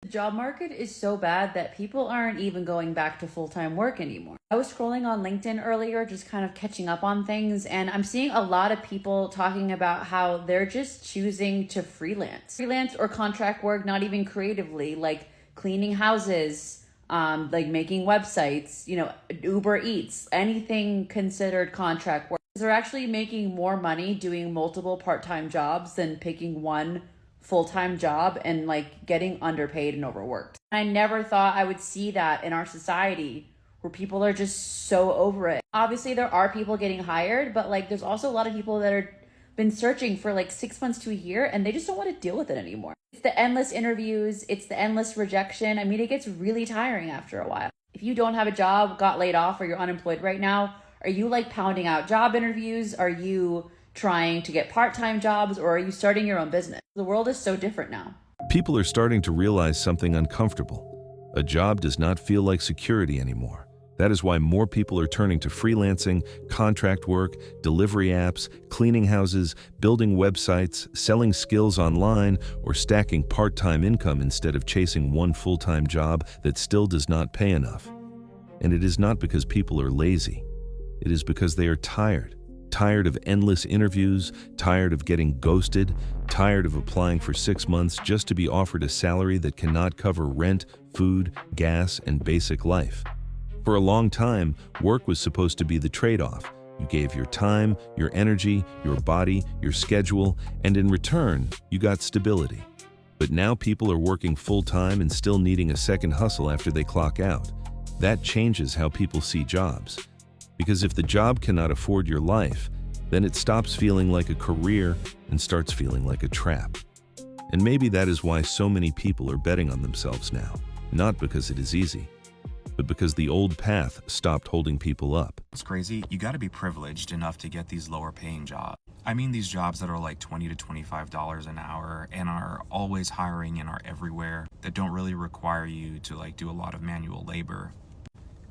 The job market is so bad that people aren't even going back to full-time work anymore. I was scrolling on LinkedIn earlier, just kind of catching up on things, and I'm seeing a lot of people talking about how they're just choosing to freelance or contract work, not even creatively, like cleaning houses, like making websites, Uber Eats, anything considered contract work. They're actually making more money doing multiple part-time jobs than picking one full-time job and like getting underpaid and overworked. I never thought I would see that in our society where people are just so over it. Obviously there are people getting hired, but like there's also a lot of people that are been searching for like 6 months to a year and they just don't want to deal with it anymore. It's the endless interviews, it's the endless rejection. I mean, it gets really tiring after a while. If you don't have a job, got laid off, or you're unemployed right now, are you like pounding out job interviews? Are you trying to get part-time jobs, or are you starting your own business? The world is so different now. People are starting to realize something uncomfortable. A job does not feel like security anymore. That is why more people are turning to freelancing, contract work, delivery apps, cleaning houses, building websites, selling skills online, or stacking part-time income instead of chasing one full-time job that still does not pay enough. And it is not because people are lazy. It is because they are tired. Tired of endless interviews, tired of getting ghosted, tired of applying for 6 months just to be offered a salary that cannot cover rent, food, gas, and basic life. For a long time, work was supposed to be the trade-off. You gave your time, your energy, your body, your schedule, and in return, you got stability. But now people are working full-time and still needing a second hustle after they clock out. That changes how people see jobs. Because if the job cannot afford your life, then it stops feeling like a career and starts feeling like a trap. And maybe that is why so many people are betting on themselves now. Not because it is easy, but because the old path stopped holding people up. It's crazy. You got to be privileged enough to get these lower paying jobs. I mean, these jobs that are like $20 to $25 an hour and are always hiring and are everywhere, that don't really require you to like do a lot of manual labor.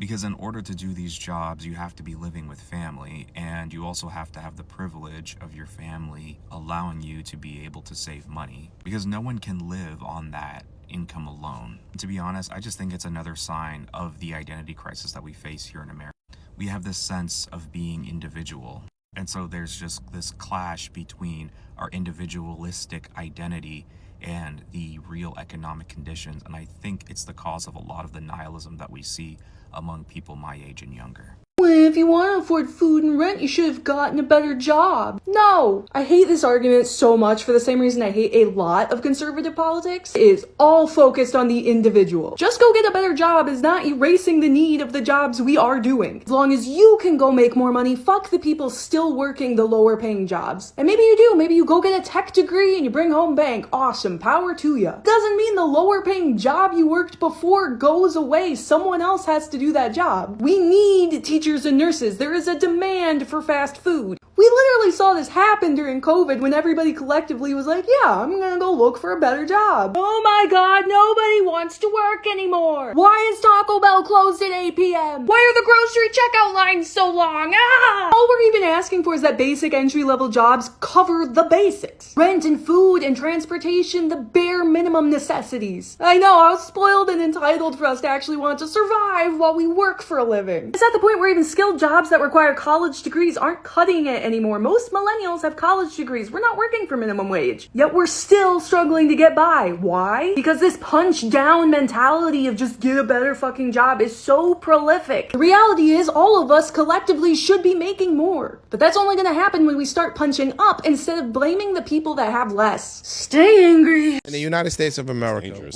Because in order to do these jobs, you have to be living with family, and you also have to have the privilege of your family allowing you to be able to save money, because no one can live on that income alone. To be honest, I just think it's another sign of the identity crisis that we face here in America. We have this sense of being individual, and so there's just this clash between our individualistic identity and the real economic conditions, and I think it's the cause of a lot of the nihilism that we see among people my age and younger. Well, if you want to afford food and rent, you should have gotten a better job. No! I hate this argument so much for the same reason I hate a lot of conservative politics. It is all focused on the individual. Just go get a better job is not erasing the need of the jobs we are doing. As long as you can go make more money, fuck the people still working the lower paying jobs. And maybe you do. Maybe you go get a tech degree and you bring home bank. Awesome. Power to ya. Doesn't mean the lower paying job you worked before goes away. Someone else has to do that job. We need teachers and nurses. There is a demand for fast food. We literally saw this happen during COVID when everybody collectively was like, yeah, I'm gonna go look for a better job. Oh my god, nobody wants to work anymore. Why is Taco Bell closed at 8 p.m.? Why are the grocery checkout lines so long? Ah! All we're even asking for is that basic entry-level jobs cover the basics. Rent and food and transportation, the bare minimum necessities. I know, I was spoiled and entitled for us to actually want to survive while we work for a living. It's at the point where even skilled jobs that require college degrees aren't cutting it anymore. Most millennials have college degrees. We're not working for minimum wage. Yet we're still struggling to get by. Why? Because this punch down mentality of just get a better fucking job is so prolific. The reality is all of us collectively should be making more. But that's only gonna happen when we start punching up instead of blaming the people that have less. Stay angry. In the United States of America,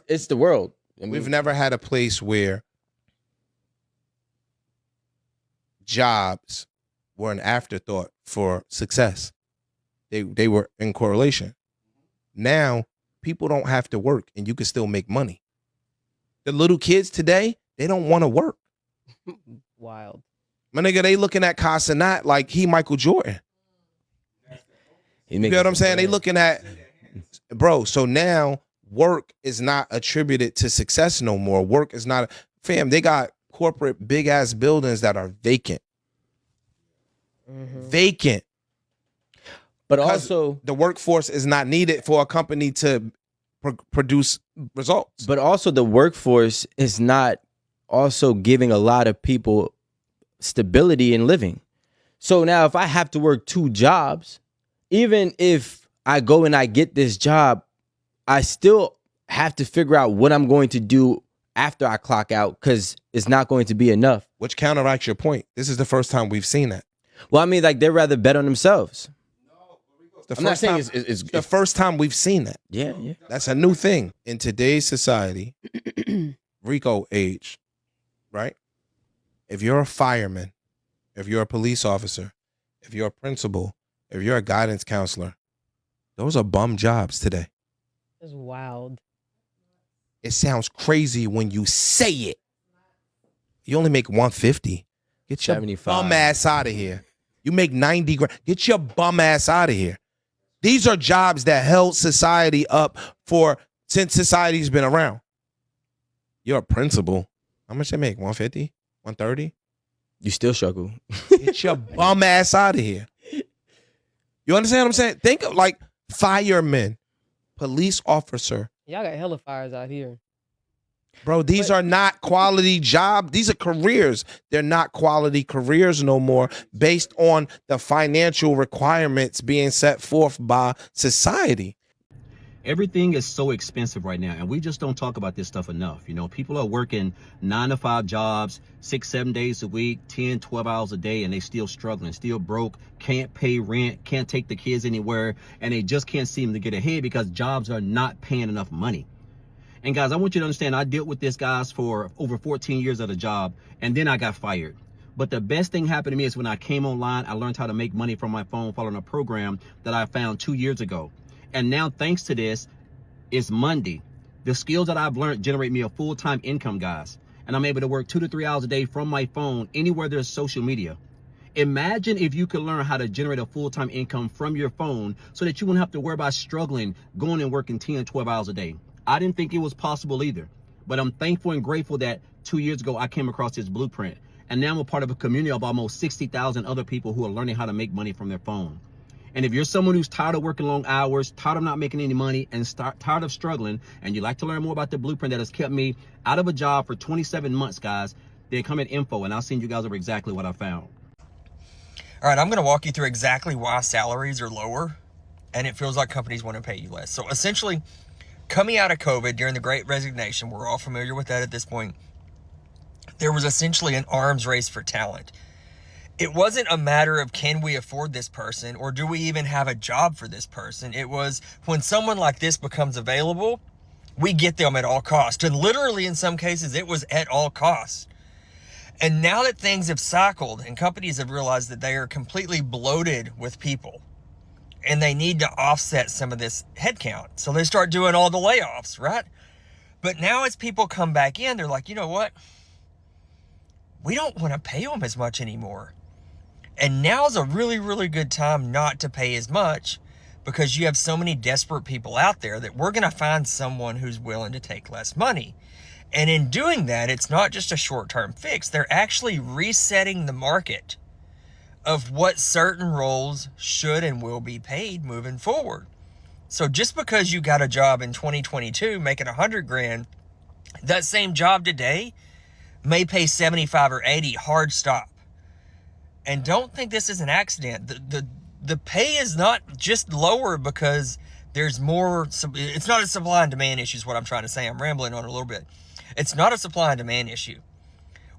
it's the world. We've never had a place where jobs were an afterthought for success. They were in correlation. Now, people don't have to work and you can still make money. The little kids today, they don't want to work. Wild. My nigga, they looking at Casanat like he Michael Jordan. You know what I'm saying? They looking at, bro, so now work is not attributed to success no more. Work is not, fam, they got corporate big ass buildings that are vacant. Vacant. But also the workforce is not needed for a company to produce results. But also the workforce is not also giving a lot of people stability in living. So now if I have to work 2 jobs, even if I go and I get this job, I still have to figure out what I'm going to do after I clock out, because it's not going to be enough. Which counteracts your point. This is the first time we've seen that. Well, I mean, like, they'd rather bet on themselves. I'm not saying it's the first time we've seen that. Yeah. That's a new thing in today's society, Rico age, right? If you're a fireman, if you're a police officer, if you're a principal, if you're a guidance counselor, those are bum jobs today. That's wild. It sounds crazy when you say it. You only make 150. Get your 75. bum ass out of here. You make 90 grand. Get your bum ass out of here. These are jobs that held society up since society's been around. You're a principal. How much they make? 150? 130? You still struggle. Get your bum ass out of here. You understand what I'm saying? Think of like firemen, police officer. Y'all got hella fires out here. Bro, these are not quality jobs. These are careers. They're not quality careers no more based on the financial requirements being set forth by society. Everything is so expensive right now, and we just don't talk about this stuff enough. You know, people are working 9-to-5 jobs, 6-7 days a week, 10, 12 hours a day, and they still struggling, still broke, can't pay rent, can't take the kids anywhere, and they just can't seem to get ahead because jobs are not paying enough money. And guys, I want you to understand, I dealt with this, guys, for over 14 years at a job, and then I got fired. But the best thing happened to me is when I came online, I learned how to make money from my phone following a program that I found 2 years ago. And now, thanks to this, it's Monday. The skills that I've learned generate me a full-time income, guys. And I'm able to work 2 to 3 hours a day from my phone anywhere there's social media. Imagine if you could learn how to generate a full-time income from your phone so that you wouldn't have to worry about struggling, going and working 10, 12 hours a day. I didn't think it was possible either. But I'm thankful and grateful that 2 years ago, I came across this blueprint. And now I'm a part of a community of almost 60,000 other people who are learning how to make money from their phone. And if you're someone who's tired of working long hours, tired of not making any money, and tired of struggling, and you'd like to learn more about the blueprint that has kept me out of a job for 27 months, guys, then come at info, and I'll send you guys over exactly what I found. All right, I'm going to walk you through exactly why salaries are lower, and it feels like companies want to pay you less. So essentially, coming out of COVID during the Great Resignation, we're all familiar with that at this point, there was essentially an arms race for talent. It wasn't a matter of can we afford this person or do we even have a job for this person. It was when someone like this becomes available, we get them at all costs. And literally in some cases, it was at all costs. And now that things have cycled and companies have realized that they are completely bloated with people and they need to offset some of this headcount. So they start doing all the layoffs, right? But now as people come back in, they're like, you know what? We don't want to pay them as much anymore. And now's a really, really good time not to pay as much because you have so many desperate people out there that we're going to find someone who's willing to take less money. And in doing that, it's not just a short-term fix. They're actually resetting the market of what certain roles should and will be paid moving forward. So just because you got a job in 2022 making $100,000, that same job today may pay 75 or 80 hard stop. And don't think this is an accident. The pay is not just lower because there's more. It's not a supply and demand issue is what I'm trying to say. I'm rambling on a little bit. It's not a supply and demand issue.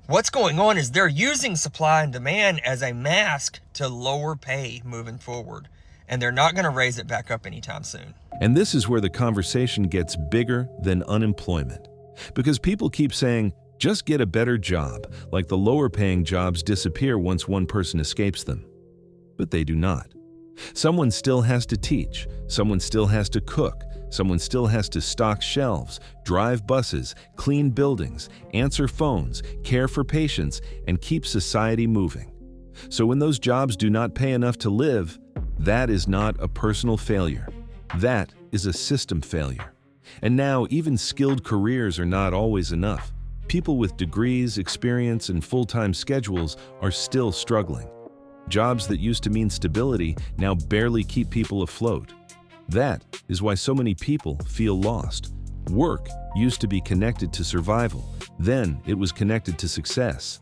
What's going on is they're using supply and demand as a mask to lower pay moving forward. And they're not going to raise it back up anytime soon. And this is where the conversation gets bigger than unemployment. Because people keep saying, just get a better job, like the lower paying jobs disappear once one person escapes them. But they do not. Someone still has to teach, someone still has to cook, someone still has to stock shelves, drive buses, clean buildings, answer phones, care for patients, and keep society moving. So when those jobs do not pay enough to live, that is not a personal failure. That is a system failure. And now even skilled careers are not always enough. People with degrees, experience, and full-time schedules are still struggling. Jobs that used to mean stability now barely keep people afloat. That is why so many people feel lost. Work used to be connected to survival, then it was connected to success.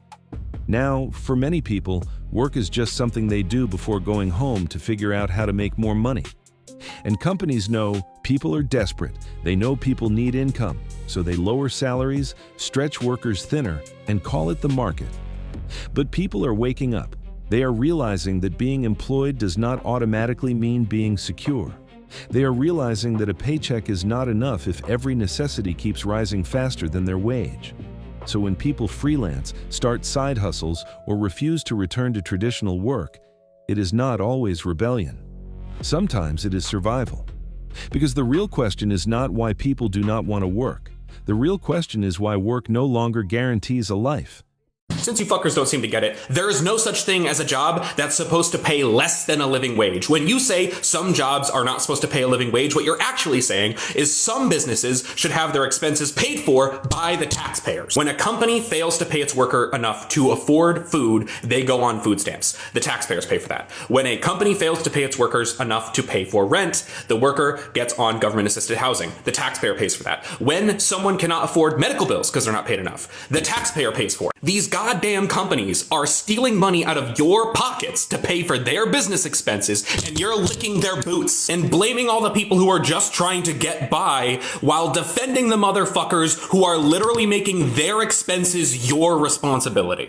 Now, for many people, work is just something they do before going home to figure out how to make more money. And companies know people are desperate. They know people need income, so they lower salaries, stretch workers thinner, and call it the market. But people are waking up. They are realizing that being employed does not automatically mean being secure. They are realizing that a paycheck is not enough if every necessity keeps rising faster than their wage. So when people freelance, start side hustles, or refuse to return to traditional work, it is not always rebellion. Sometimes it is survival. Because the real question is not why people do not want to work. The real question is why work no longer guarantees a life. Since you fuckers don't seem to get it, there is no such thing as a job that's supposed to pay less than a living wage. When you say some jobs are not supposed to pay a living wage, what you're actually saying is some businesses should have their expenses paid for by the taxpayers. When a company fails to pay its worker enough to afford food, they go on food stamps. The taxpayers pay for that. When a company fails to pay its workers enough to pay for rent, the worker gets on government-assisted housing. The taxpayer pays for that. When someone cannot afford medical bills because they're not paid enough, the taxpayer pays for it. These goddamn companies are stealing money out of your pockets to pay for their business expenses, and you're licking their boots and blaming all the people who are just trying to get by while defending the motherfuckers who are literally making their expenses your responsibility.